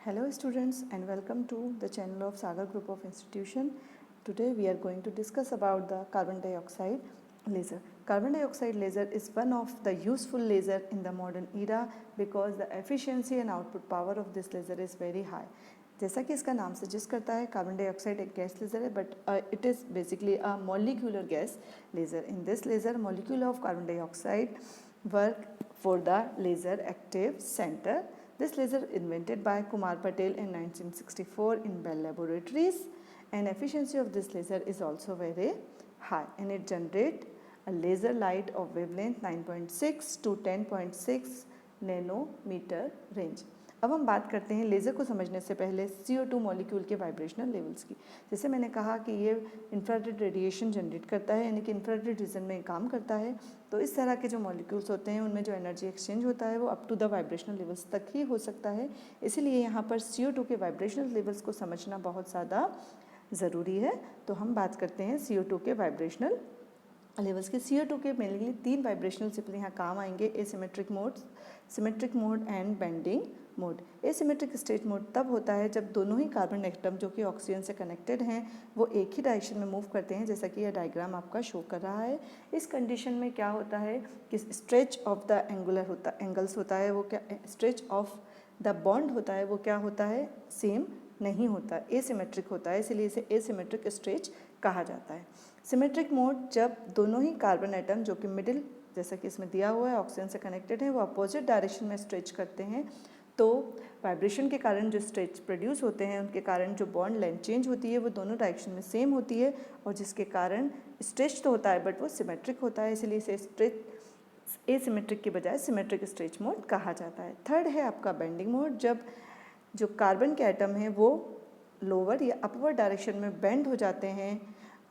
Hello students and welcome to the channel of Sagar Group of Institution. Today we are going to discuss about the carbon dioxide laser. Carbon dioxide laser is one of the useful laser in the modern era because the efficiency and output power of this laser is very high. जैसा कि इसका नाम suggest करता है carbon dioxide एक gas laser है but it is basically a molecular gas laser. In this laser molecule of carbon dioxide work for the laser active center. This laser invented by Kumar Patel in 1964 in Bell Laboratories, and efficiency of this laser is also very high, and it generate a laser light of wavelength 9.6 to 10.6 nanometer range. अब हम बात करते हैं laser को समझने से पहले CO2 molecule के वाइब्रेशनल लेवल्स की. जैसे मैंने कहा कि ये इंफ्रारेड रेडिएशन जनरेट करता है, यानी कि इंफ्रारेड रीजन में काम करता है. तो इस तरह के जो मॉलिक्यूल्स होते हैं उनमें जो एनर्जी एक्सचेंज होता है वो up to the vibrational levels तक ही हो सकता है. इसीलिए यहाँ पर CO2 के वाइब्रेशनल लेवल्स को समझना बहुत ज़्यादा ज़रूरी है. तो हम बात करते हैं CO2 के वाइब्रेशनल लेवल्स के. CO2 के मेनली 3 वाइब्रेशनल सिंपल यहाँ काम आएंगे: asymmetric mode, symmetric mode and bending mode. Asymmetric state mode तब होता है जब दोनों ही कार्बन एटम जो कि ऑक्सीजन से कनेक्टेड हैं वो एक ही डायरेक्शन में मूव करते हैं, जैसा कि यह डायग्राम आपका शो कर रहा है. इस कंडीशन में क्या होता है कि स्ट्रेच ऑफ द एंगल्स होता है, वो क्या स्ट्रेच ऑफ द बॉन्ड होता है वो क्या होता है, सेम नहीं होता, एसिमेट्रिक होता है, इसलिए इसे एसिमेट्रिक स्ट्रेच कहा जाता है. सिमेट्रिक मोड जब दोनों ही कार्बन एटम जो कि मिडिल जैसा कि इसमें दिया हुआ है ऑक्सीजन से कनेक्टेड है वो अपोजिट डायरेक्शन में स्ट्रेच करते हैं, तो वाइब्रेशन के कारण जो स्ट्रेच प्रोड्यूस होते हैं उनके कारण जो बॉन्ड लेंथ चेंज होती है वो दोनों डायरेक्शन में सेम होती है, और जिसके कारण स्ट्रेच तो होता है बट वो सिमेट्रिक होता है, इसलिए इसे स्ट्रेच एसिमेट्रिक के बजाय सिमेट्रिक स्ट्रेच मोड कहा जाता है. थर्ड है आपका बेंडिंग मोड. जब जो कार्बन के एटम हैं वो लोअर या अपवर्ड डायरेक्शन में बेंड हो जाते हैं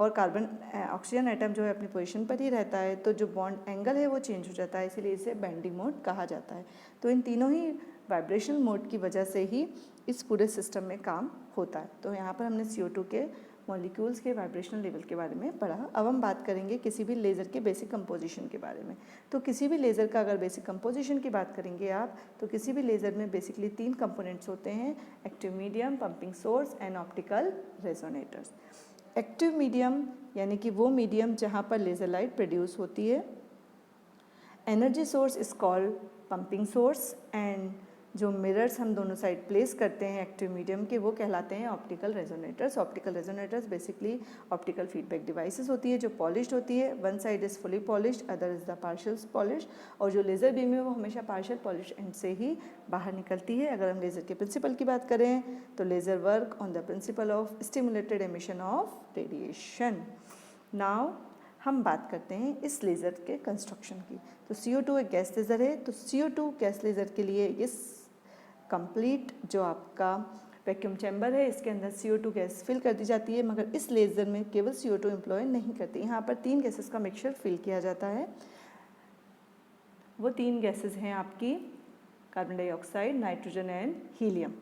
और कार्बन ऑक्सीजन एटम जो है अपनी पोजीशन पर ही रहता है, तो जो बॉन्ड एंगल है वो चेंज हो जाता है, इसलिए इसे बेंडिंग मोड कहा जाता है. तो इन तीनों ही वाइब्रेशनल मोड की वजह से ही इस पूरे सिस्टम में काम होता है. तो यहाँ पर हमने CO2 के मॉलिक्यूल्स के वाइब्रेशनल लेवल के बारे में पढ़ा. अब हम बात करेंगे किसी भी लेज़र के बेसिक कंपोजिशन के बारे में. तो किसी भी लेज़र का अगर बेसिक कंपोजिशन की बात करेंगे आप, तो किसी भी लेज़र में बेसिकली 3 कंपोनेंट्स होते हैं: active medium, pumping source and optical resonators. Active medium यानी कि वो मीडियम जहाँ पर लेज़र लाइट प्रोड्यूस होती है. Energy source is called pumping source, and जो मिरर्स हम दोनों साइड प्लेस करते हैं एक्टिव मीडियम के वो कहलाते हैं optical resonators. Optical resonators basically optical feedback devices होती है जो पॉलिश्ड होती है. One side is fully polished, other is the partial polished, और जो लेज़र बीम है वो हमेशा पार्शियल पॉलिश एंड से ही बाहर निकलती है. अगर हम लेज़र के प्रिंसिपल की बात करें तो laser work on the principle of stimulated emission of radiation. Now हम बात करते हैं इस लेज़र के कंस्ट्रक्शन की. तो CO2 एक गैस लेज़र है, तो CO2 गैस लेज़र के लिए इस कंप्लीट जो आपका वैक्यूम चैम्बर है इसके अंदर CO2 गैस फिल कर दी जाती है, मगर इस लेज़र में केवल CO2 एम्प्लॉय नहीं करती. यहाँ पर 3 गैसेस का मिक्सचर फिल किया जाता है. वो 3 गैसेस हैं आपकी carbon dioxide, nitrogen and helium.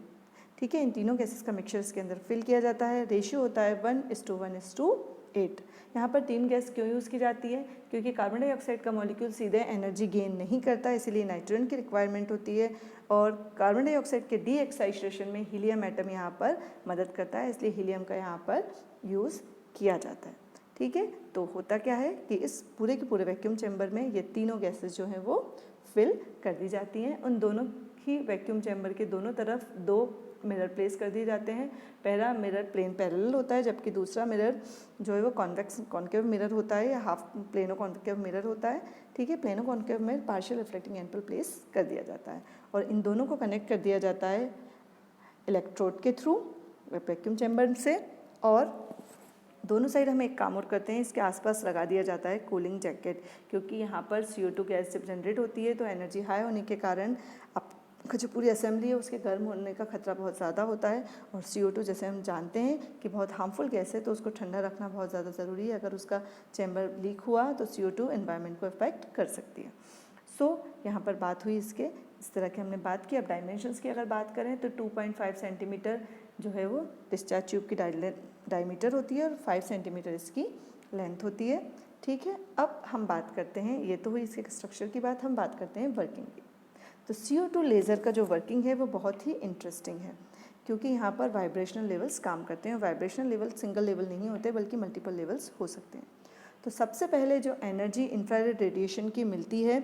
ठीक है, इन तीनों गैसेस का मिक्सचर इसके अंदर फिल किया जाता है. रेशियो होता है 1:1:8. यहाँ पर 3 गैस क्यों यूज़ की जाती है? क्योंकि कार्बन डाइऑक्साइड का मॉलिक्यूल सीधे एनर्जी गेन नहीं करता, इसलिए नाइट्रोजन की रिक्वायरमेंट होती है, और कार्बन डाइऑक्साइड के डी एक्साइटेशन में हीलियम एटम यहाँ पर मदद करता है, इसलिए हीलियम का यहाँ पर यूज़ किया जाता है. ठीक है, तो होता क्या है कि इस पूरे के पूरे वैक्यूम चैम्बर में ये तीनों गैसेस जो हैं वो फिल कर दी जाती हैं. उन दोनों ही वैक्यूम चैम्बर के दोनों तरफ 2 मिरर प्लेस कर दिए जाते हैं. पहला मिरर प्लेन पैरेलल होता है, जबकि दूसरा मिरर जो है वो कॉन्केव मिरर होता है या हाफ प्लेनो कॉन्केव मिरर होता है. ठीक है, प्लेनो कॉन्केव में पार्शियल रिफ्लेक्टिंग एंगल प्लेस कर दिया जाता है, और इन दोनों को कनेक्ट कर दिया जाता है इलेक्ट्रोड के थ्रू वैक्यूम चैम्बर से, और दोनों साइड हम एक काम और करते हैं, इसके आसपास लगा दिया जाता है कूलिंग जैकेट, क्योंकि यहाँ पर CO2 गैस जब जनरेट होती है तो एनर्जी हाई होने के कारण आपका जो पूरी असेंबली है उसके गर्म होने का खतरा बहुत ज़्यादा होता है. और CO2 जैसे हम जानते हैं कि बहुत हार्मफुल गैस है, तो उसको ठंडा रखना बहुत ज़्यादा ज़रूरी है. अगर उसका चैम्बर लीक हुआ तो CO2 एनवायरनमेंट को इफेक्ट कर सकती है. यहाँ पर बात हुई इसके इस तरह की हमने बात की. अब डायमेंशंस की अगर बात करें तो 2.5 सेंटीमीटर जो है वो डिस्चार्ज ट्यूब की डायमीटर होती है और 5 सेंटीमीटर इसकी लेंथ होती है. ठीक है, अब हम बात करते हैं, ये तो हुई इसके स्ट्रक्चर की बात, हम बात करते हैं वर्किंग की. तो CO2 लेज़र का जो वर्किंग है वो बहुत ही इंटरेस्टिंग है, क्योंकि यहाँ पर वाइब्रेशनल लेवल्स काम करते हैं। वाइब्रेशनल लेवल सिंगल लेवल नहीं होते बल्कि मल्टीपल लेवल्स हो सकते हैं। तो सबसे पहले जो एनर्जी इंफ्रारेड रेडिएशन की मिलती है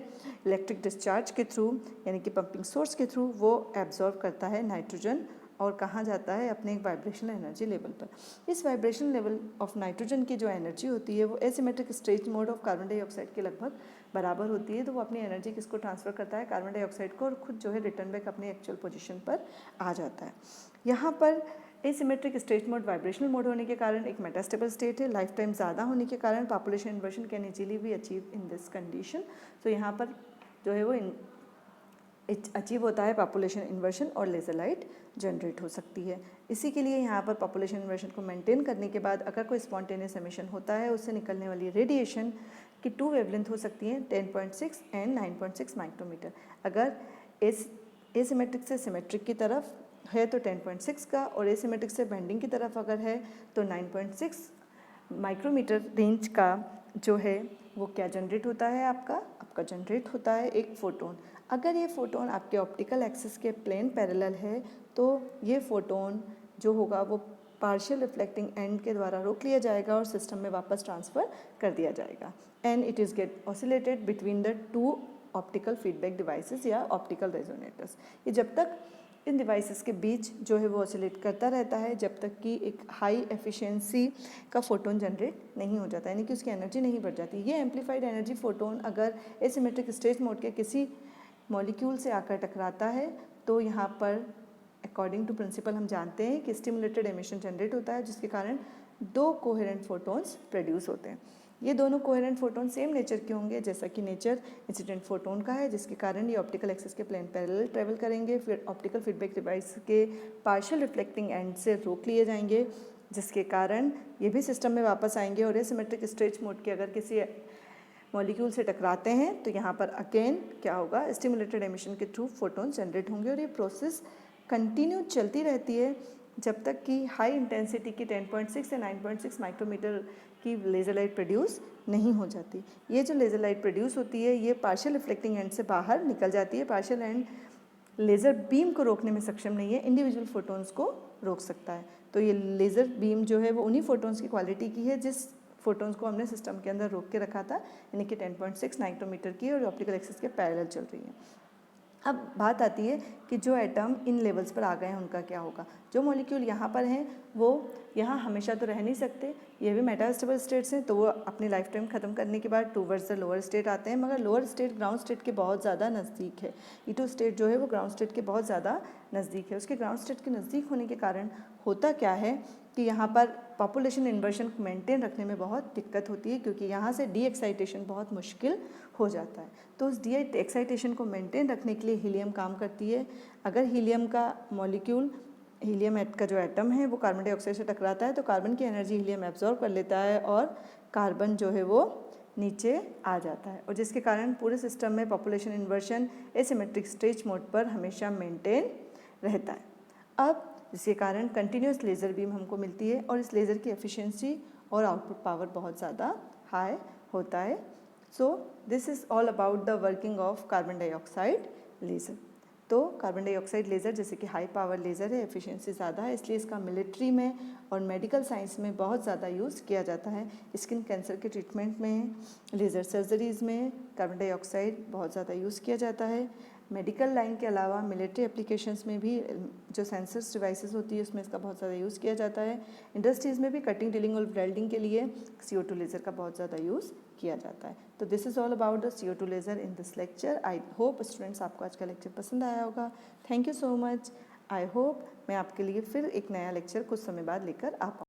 इलेक्ट्रिक डिस्चार्ज के थ्रू, यानी कि पंपिंग सोर्स के थ्रू, वो एब्जॉर्ब करता है नाइट्रोजन और कहाँ जाता है, अपने एक वाइब्रेशनल एनर्जी लेवल पर। इस वाइब्रेशनल लेवल ऑफ नाइट्रोजन की जो एनर्जी होती है वो asymmetric state mode of carbon dioxide के लगभग बराबर होती है। तो वो अपनी एनर्जी किसको ट्रांसफ़र करता है, कार्बन डाइऑक्साइड को, और खुद जो है रिटर्न बैक अपनी एक्चुअल पोजीशन पर आ जाता है। यहाँ पर asymmetric state mode vibrational mode होने के कारण एक मेटास्टेबल स्टेट है। लाइफ टाइम ज़्यादा होने के कारण population inversion can easily be achieve in this condition. तो यहाँ पर जो है वो अचीव होता है पॉपुलेशन इन्वर्जन और लेज़र लाइट जनरेट हो सकती है। इसी के लिए यहाँ पर पॉपुलेशन इन्वर्जन को मेंटेन करने के बाद अगर कोई स्पॉन्टेनियस एमिशन होता है, उससे निकलने वाली रेडिएशन की 2 वेवलेंथ हो सकती हैं, 10.6 एंड 9.6 माइक्रोमीटर। अगर एसिमेट्रिक से सिमेट्रिक की तरफ है तो 10.6 का, और एसिमेट्रिक से बेंडिंग की तरफ अगर है तो 9.6 माइक्रोमीटर रेंज का जो है वो क्या जनरेट होता है, आपका जनरेट होता है एक फोटोन। अगर ये फोटोन आपके ऑप्टिकल एक्सिस के प्लेन पैरेलल है तो ये फोटोन जो होगा वो पार्शियल रिफ्लेक्टिंग एंड के द्वारा रोक लिया जाएगा और सिस्टम में वापस ट्रांसफ़र कर दिया जाएगा। And it is gate oscillated between the 2 optical feedback devices या ऑप्टिकल रेजोनेटर्स। ये जब तक इन डिवाइसेस के बीच जो है वो ऑसिलेट करता रहता है जब तक कि एक हाई एफिशिएंसी का फोटोन जनरेट नहीं हो जाता, यानी कि उसकी एनर्जी नहीं बढ़ जाती। ये एम्पलीफाइड एनर्जी फोटोन अगर एसिमेट्रिक स्टेट मोड के किसी मॉलिक्यूल से आकर टकराता है तो यहाँ पर अकॉर्डिंग टू प्रिंसिपल हम जानते हैं कि स्टिमुलेटेड एमिशन जनरेट होता है, जिसके कारण 2 कोहेरेंट फोटोन्स प्रोड्यूस होते हैं। ये दोनों कोहेरेंट फोटोन सेम नेचर के होंगे जैसा कि नेचर इंसिडेंट फोटोन का है, जिसके कारण ये ऑप्टिकल एक्सिस के प्लेन पैरेलल ट्रेवल करेंगे, फिर ऑप्टिकल फीडबैक डिवाइस के पार्शियल रिफ्लेक्टिंग एंड से रोक लिए जाएंगे, जिसके कारण ये भी सिस्टम में वापस आएंगे। और एसिमेट्रिक स्ट्रेच मोड के अगर किसी मॉलिक्यूल से टकराते हैं तो यहाँ पर अगेन क्या होगा, स्टिमुलेटेड एमिशन के थ्रू फोटोन जनरेट होंगे, और ये प्रोसेस कंटिन्यू चलती रहती है जब तक कि हाई इंटेंसिटी की 10.6 से 9.6 माइक्रोमीटर की लेज़र लाइट प्रोड्यूस नहीं हो जाती। ये जो लेज़र लाइट प्रोड्यूस होती है ये पार्शियल रिफ्लेक्टिंग एंड से बाहर निकल जाती है। पार्शियल एंड लेज़र बीम को रोकने में सक्षम नहीं है, इंडिविजुअल फोटोन्स को रोक सकता है। तो ये लेज़र बीम जो है वो उन्हीं फोटोन्स की क्वालिटी की है जिस फोटोन्स को हमने सिस्टम के अंदर रोक के रखा था, यानी कि 10.6 माइक्रोमीटर की, और ऑप्टिकल एक्सिस के पैरेलल चल रही है। अब बात आती है कि जो एटम इन लेवल्स पर आ गए हैं उनका क्या होगा। जो मॉलिक्यूल यहाँ पर हैं वो यहाँ हमेशा तो रह नहीं सकते, ये भी मेटास्टेबल स्टेट्स हैं, तो वो अपनी लाइफ टाइम ख़त्म करने के बाद टूवर्ड्स द लोअर स्टेट आते हैं, मगर लोअर स्टेट ग्राउंड स्टेट के बहुत ज़्यादा नज़दीक है। E2 स्टेट जो है वो ग्राउंड स्टेट के बहुत ज़्यादा नज़दीक है। उसके ग्राउंड स्टेट के नज़दीक होने के कारण होता क्या है कि यहाँ पर पॉपुलेशन इन्वर्जन को मेंटेन रखने में बहुत दिक्कत होती है, क्योंकि यहाँ से डी एक्साइटेशन बहुत मुश्किल हो जाता है। तो उस डी एक्साइटेशन को मेंटेन रखने के लिए हीलियम काम करती है। अगर हीलियम का मॉलिक्यूल, हीलियम का जो एटम है वो कार्बन डाइऑक्साइड से टकराता है तो कार्बन की एनर्जी हीलियम एब्जॉर्ब कर लेता है और कार्बन जो है वो नीचे आ जाता है, और जिसके कारण पूरे सिस्टम में population inversion asymmetric state mode पर हमेशा मेंटेन रहता है। अब जिसके कारण कंटिन्यूस लेज़र बीम हमको मिलती है, और इस लेज़र की एफिशिएंसी और आउटपुट पावर बहुत ज़्यादा हाई होता है। So this is all about the working of carbon dioxide laser. तो कार्बन डाइऑक्साइड लेज़र जैसे कि हाई पावर लेज़र है, एफिशिएंसी ज़्यादा है, इसलिए इसका मिलिट्री में और मेडिकल साइंस में बहुत ज़्यादा यूज़ किया जाता है। स्किन कैंसर के ट्रीटमेंट में, लेज़र सर्जरीज़ में कार्बन डाइऑक्साइड बहुत ज़्यादा यूज़ किया जाता है। मेडिकल लाइन के अलावा मिलिट्री एप्लीकेशंस में भी जो सेंसर्स डिवाइसेस होती है उसमें इसका बहुत ज़्यादा यूज़ किया जाता है। इंडस्ट्रीज़ में भी कटिंग, ड्रिलिंग और वेल्डिंग के लिए CO2 लेज़र का बहुत ज़्यादा यूज़ किया जाता है। तो this is all about the CO2 laser in this lecture. I hope students आपको आज का लेक्चर पसंद आया होगा। Thank you so much. I hope मैं आपके लिए फिर एक नया लेक्चर कुछ समय बाद लेकर आ पाऊँ।